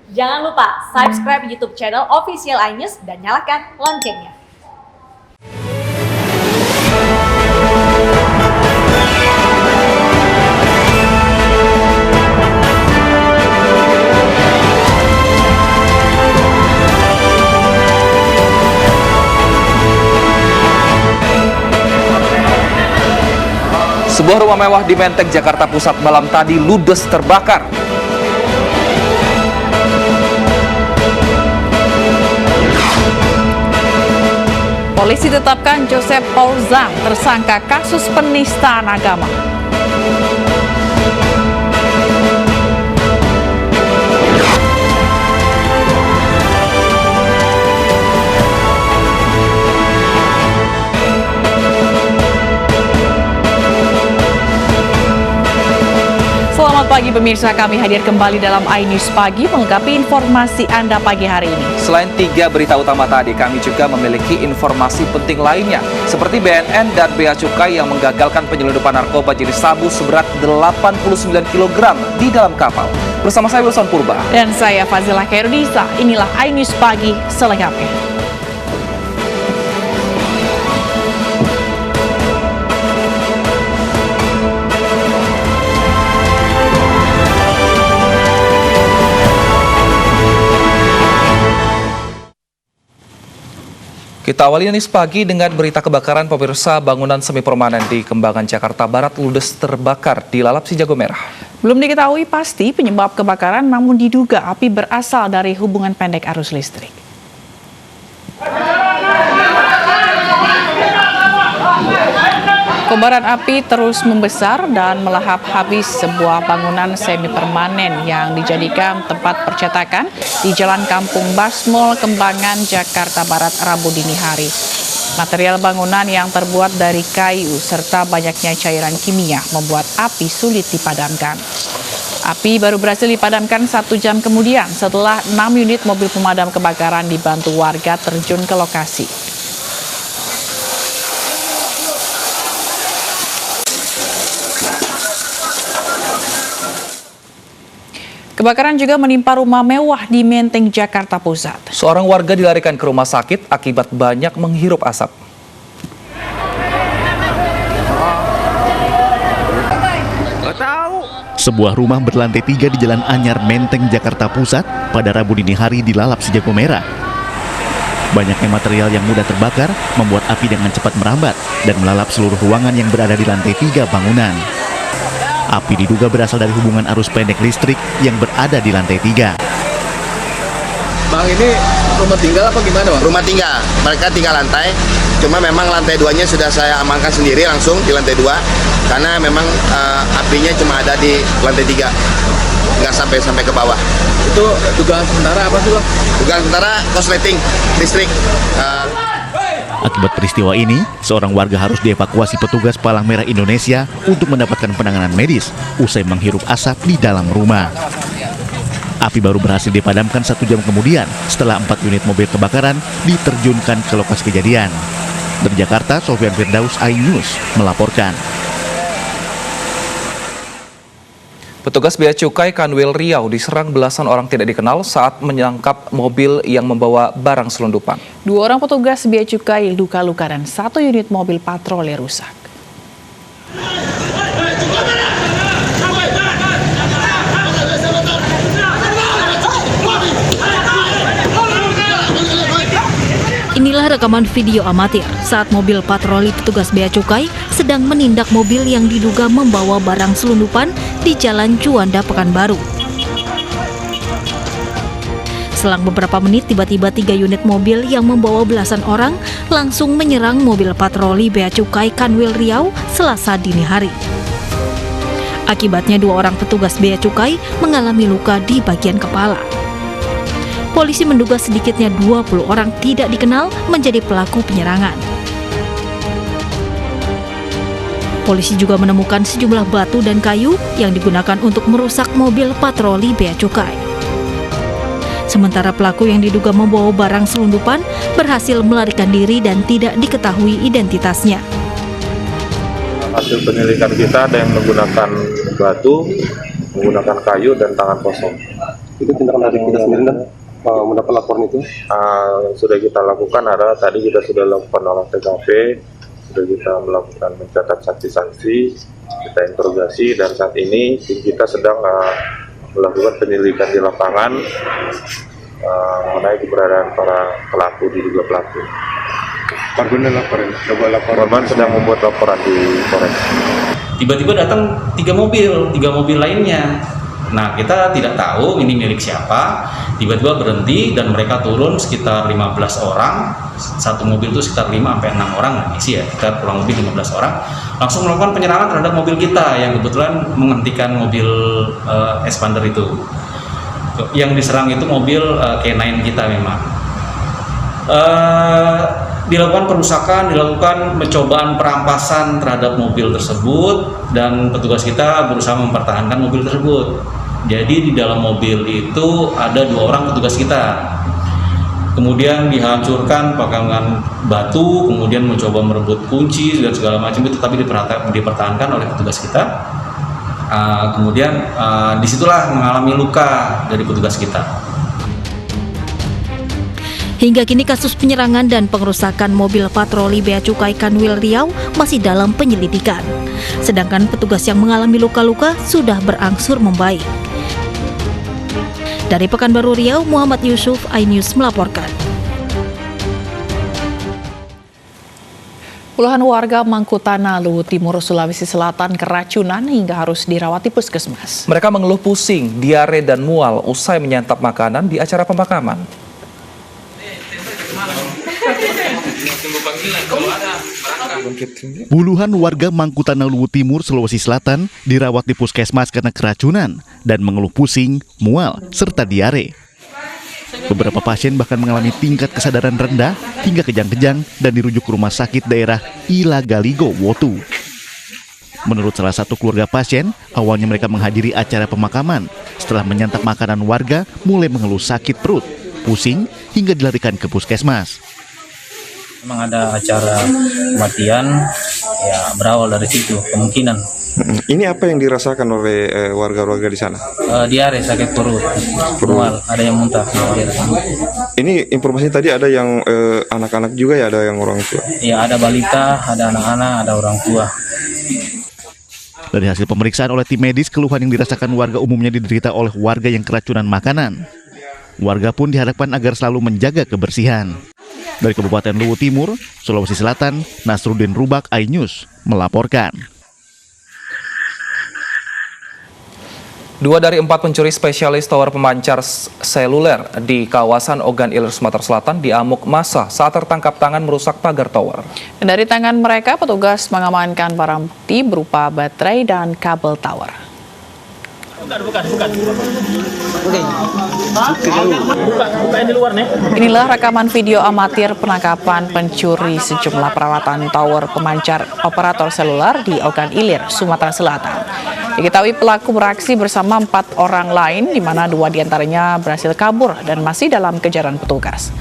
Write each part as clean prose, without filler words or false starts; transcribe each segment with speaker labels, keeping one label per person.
Speaker 1: Jangan lupa subscribe YouTube channel Official iNews dan nyalakan loncengnya.
Speaker 2: Sebuah rumah mewah di Menteng, Jakarta Pusat malam tadi ludes terbakar.
Speaker 3: Polisi tetapkan Joseph Paul Zhang tersangka kasus penistaan agama. Selamat pagi pemirsa, kami hadir kembali dalam iNews Pagi melengkapi informasi Anda pagi hari ini.
Speaker 2: Selain 3 berita utama tadi, kami juga memiliki informasi penting lainnya, seperti BNN dan Bea Cukai yang menggagalkan penyelundupan narkoba jenis sabu seberat 89 kg di dalam kapal. Bersama saya Wilson Purba.
Speaker 3: Dan saya Fazilah Khairunisa, inilah iNews Pagi selengkapnya.
Speaker 2: Kita awali Inis Pagi dengan berita kebakaran pemirsa. Bangunan semi permanen di Kembangan, Jakarta Barat ludes terbakar di lalap si Jago Merah.
Speaker 3: Belum diketahui pasti penyebab kebakaran, namun diduga api berasal dari hubungan pendek arus listrik. Kobaran api terus membesar dan melahap habis sebuah bangunan semi permanen yang dijadikan tempat percetakan di Jalan Kampung Basmol, Kembangan, Jakarta Barat, Rabu dini hari. Material bangunan yang terbuat dari kayu serta banyaknya cairan kimia membuat api sulit dipadamkan. Api baru berhasil dipadamkan 1 jam kemudian setelah 6 unit mobil pemadam kebakaran dibantu warga terjun ke lokasi. Kebakaran juga menimpa rumah mewah di Menteng, Jakarta Pusat.
Speaker 2: Seorang warga dilarikan ke rumah sakit akibat banyak menghirup asap.
Speaker 4: Sebuah rumah berlantai 3 di Jalan Anyar, Menteng, Jakarta Pusat pada Rabu dini hari dilalap si Jago Merah. Banyaknya material yang mudah terbakar membuat api dengan cepat merambat dan melalap seluruh ruangan yang berada di lantai 3 bangunan. Api diduga berasal dari hubungan arus pendek listrik yang berada di lantai 3.
Speaker 5: Bang, ini rumah tinggal apa gimana, Bang? Rumah tinggal, mereka tinggal lantai. Cuma memang lantai 2-nya sudah saya amankan sendiri langsung di lantai 2. Karena memang apinya cuma ada di lantai 3. Nggak sampai ke bawah. Itu dugaan sementara apa sih, Bang? Dugaan sementara korsleting listrik.
Speaker 4: Akibat peristiwa ini, seorang warga harus dievakuasi petugas Palang Merah Indonesia untuk mendapatkan penanganan medis usai menghirup asap di dalam rumah. Api baru berhasil dipadamkan 1 jam kemudian setelah 4 unit mobil kebakaran diterjunkan ke lokasi kejadian. Dari Jakarta, Sofyan Firdaus, iNews melaporkan.
Speaker 2: Petugas Bea Cukai Kanwil Riau diserang belasan orang tidak dikenal saat menangkap mobil yang membawa barang selundupan.
Speaker 3: 2 orang petugas Bea Cukai luka-luka dan 1 unit mobil patroli rusak.
Speaker 6: Inilah rekaman video amatir saat mobil patroli petugas Bea Cukai sedang menindak mobil yang diduga membawa barang selundupan di Jalan Juanda, Pekanbaru. Selang beberapa menit, tiba-tiba 3 unit mobil yang membawa belasan orang langsung menyerang mobil patroli Bea Cukai Kanwil Riau Selasa dini hari. Akibatnya 2 orang petugas Bea Cukai mengalami luka di bagian kepala. Polisi menduga sedikitnya 20 orang tidak dikenal menjadi pelaku penyerangan. Polisi juga menemukan sejumlah batu dan kayu yang digunakan untuk merusak mobil patroli Bea Cukai. Sementara pelaku yang diduga membawa barang selundupan berhasil melarikan diri dan tidak diketahui identitasnya.
Speaker 7: Hasil penyelidikan kita ada yang menggunakan batu, menggunakan kayu dan tangan kosong. Itu tindakan dari kita sendiri dan mendapat laporan itu?
Speaker 8: Sudah kita lakukan adalah tadi kita sudah lakukan olah TKP, sudah kita melakukan mencatat saksi-saksi, kita interogasi, dan saat ini tim kita sedang melakukan penyelidikan di lapangan mengenai keberadaan para pelaku, diduga pelaku. Korban sedang membuat laporan di Polres.
Speaker 9: Tiba-tiba datang tiga mobil lainnya. Nah, kita tidak tahu ini milik siapa. Tiba-tiba berhenti dan mereka turun sekitar 15 orang. Satu mobil itu sekitar 5-6 orang isi ya, kita kurang lebih 15 orang. Langsung melakukan penyerangan terhadap mobil kita yang kebetulan menghentikan mobil expander itu. Yang diserang itu mobil K9 kita memang. Dilakukan perusakan, dilakukan percobaan perampasan terhadap mobil tersebut, dan petugas kita berusaha mempertahankan mobil tersebut. Jadi di dalam mobil itu ada 2 orang petugas kita. Kemudian dihancurkan pakangan batu, kemudian mencoba merebut kunci dan segala macam itu, tapi dipertahankan oleh petugas kita. Kemudian disitulah mengalami luka dari petugas kita.
Speaker 6: Hingga kini kasus penyerangan dan pengerusakan mobil patroli Bea Cukai Kanwil Riau masih dalam penyelidikan. Sedangkan petugas yang mengalami luka-luka sudah berangsur membaik. Dari Pekanbaru Riau, Muhammad Yusuf, iNews melaporkan.
Speaker 3: Puluhan warga Mangkutana, Luwu Timur, Sulawesi Selatan keracunan hingga harus dirawat di puskesmas.
Speaker 2: Mereka mengeluh pusing, diare, dan mual usai menyantap makanan di acara pemakaman.
Speaker 4: Puluhan warga Mangkutana, Luwu Timur, Sulawesi Selatan dirawat di puskesmas karena keracunan dan mengeluh pusing, mual, serta diare. Beberapa pasien bahkan mengalami tingkat kesadaran rendah hingga kejang-kejang dan dirujuk ke rumah sakit daerah Ilagaligo, Wotu. Menurut salah satu keluarga pasien, awalnya mereka menghadiri acara pemakaman. Setelah menyantap makanan, warga mulai mengeluh sakit perut, pusing, hingga dilarikan ke puskesmas.
Speaker 10: Memang ada acara kematian, ya berawal dari situ kemungkinan.
Speaker 8: Ini apa yang dirasakan oleh warga-warga di sana?
Speaker 10: Diare, sakit perut, mual, ada yang muntah.
Speaker 8: Ini informasi tadi ada yang anak-anak juga ya, ada yang orang tua?
Speaker 10: Ya, ada balita, ada anak-anak, ada orang tua.
Speaker 4: Dari hasil pemeriksaan oleh tim medis, keluhan yang dirasakan warga umumnya diderita oleh warga yang keracunan makanan. Warga pun diharapkan agar selalu menjaga kebersihan. Dari Kabupaten Luwu Timur, Sulawesi Selatan, Nasruddin Rubak, iNews melaporkan.
Speaker 2: 2 dari 4 pencuri spesialis tower pemancar seluler di kawasan Ogan Ilir, Sumatera Selatan diamuk massa saat tertangkap tangan merusak pagar tower.
Speaker 3: Dari tangan mereka, petugas mengamankan barang bukti berupa baterai dan kabel tower. Inilah rekaman video amatir penangkapan pencuri sejumlah peralatan tower pemancar operator seluler di Ogan Ilir, Sumatera Selatan. Diketahui pelaku beraksi bersama 4 orang lain, di mana 2 diantaranya berhasil kabur dan masih dalam kejaran petugas.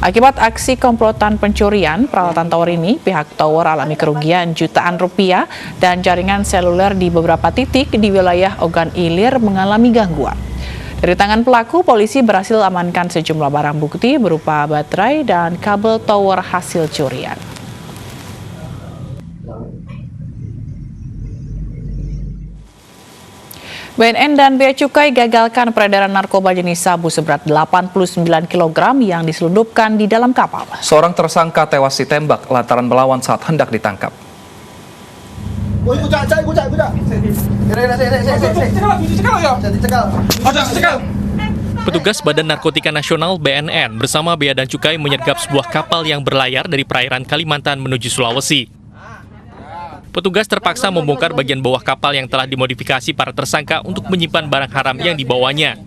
Speaker 3: Akibat aksi komplotan pencurian peralatan tower ini, pihak tower alami kerugian jutaan rupiah dan jaringan seluler di beberapa titik di wilayah Ogan Ilir mengalami gangguan. Dari tangan pelaku, polisi berhasil amankan sejumlah barang bukti berupa baterai dan kabel tower hasil curian. BNN dan Bea Cukai gagalkan peredaran narkoba jenis sabu seberat 89 kg yang diselundupkan di dalam kapal.
Speaker 2: Seorang tersangka tewas ditembak lantaran melawan saat hendak ditangkap.
Speaker 11: Petugas Badan Narkotika Nasional BNN bersama Bea dan Cukai menyergap sebuah kapal yang berlayar dari perairan Kalimantan menuju Sulawesi. Petugas terpaksa membongkar bagian bawah kapal yang telah dimodifikasi para tersangka untuk menyimpan barang haram yang dibawanya.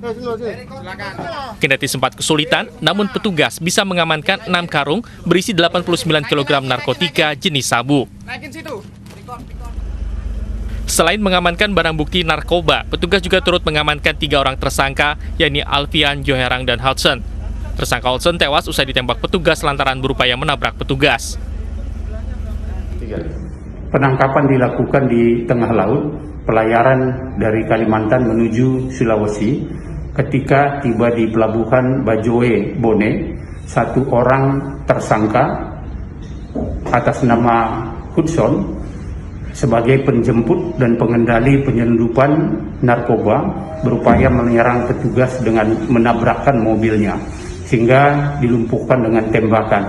Speaker 11: Kendati sempat kesulitan, namun petugas bisa mengamankan 6 karung berisi 89 kg narkotika jenis sabu. Selain mengamankan barang bukti narkoba, petugas juga turut mengamankan 3 orang tersangka, yakni Alfian, Joherang, dan Hudson. Tersangka Hudson tewas usai ditembak petugas lantaran berupaya menabrak petugas.
Speaker 12: Penangkapan dilakukan di tengah laut, pelayaran dari Kalimantan menuju Sulawesi ketika tiba di Pelabuhan Bajoe, Bone, satu orang tersangka atas nama Hudson sebagai penjemput dan pengendali penyelundupan narkoba berupaya menyerang petugas dengan menabrakkan mobilnya sehingga dilumpuhkan dengan tembakan.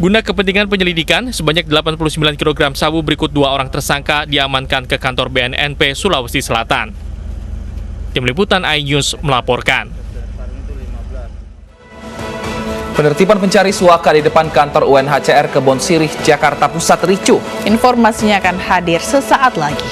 Speaker 11: Guna kepentingan penyelidikan, sebanyak 89 kg sabu berikut 2 orang tersangka diamankan ke kantor BNNP Sulawesi Selatan. Tim Liputan iNews melaporkan.
Speaker 2: Penertiban pencari suaka di depan kantor UNHCR Kebon Sirih, Jakarta Pusat ricuh.
Speaker 3: Informasinya akan hadir sesaat lagi.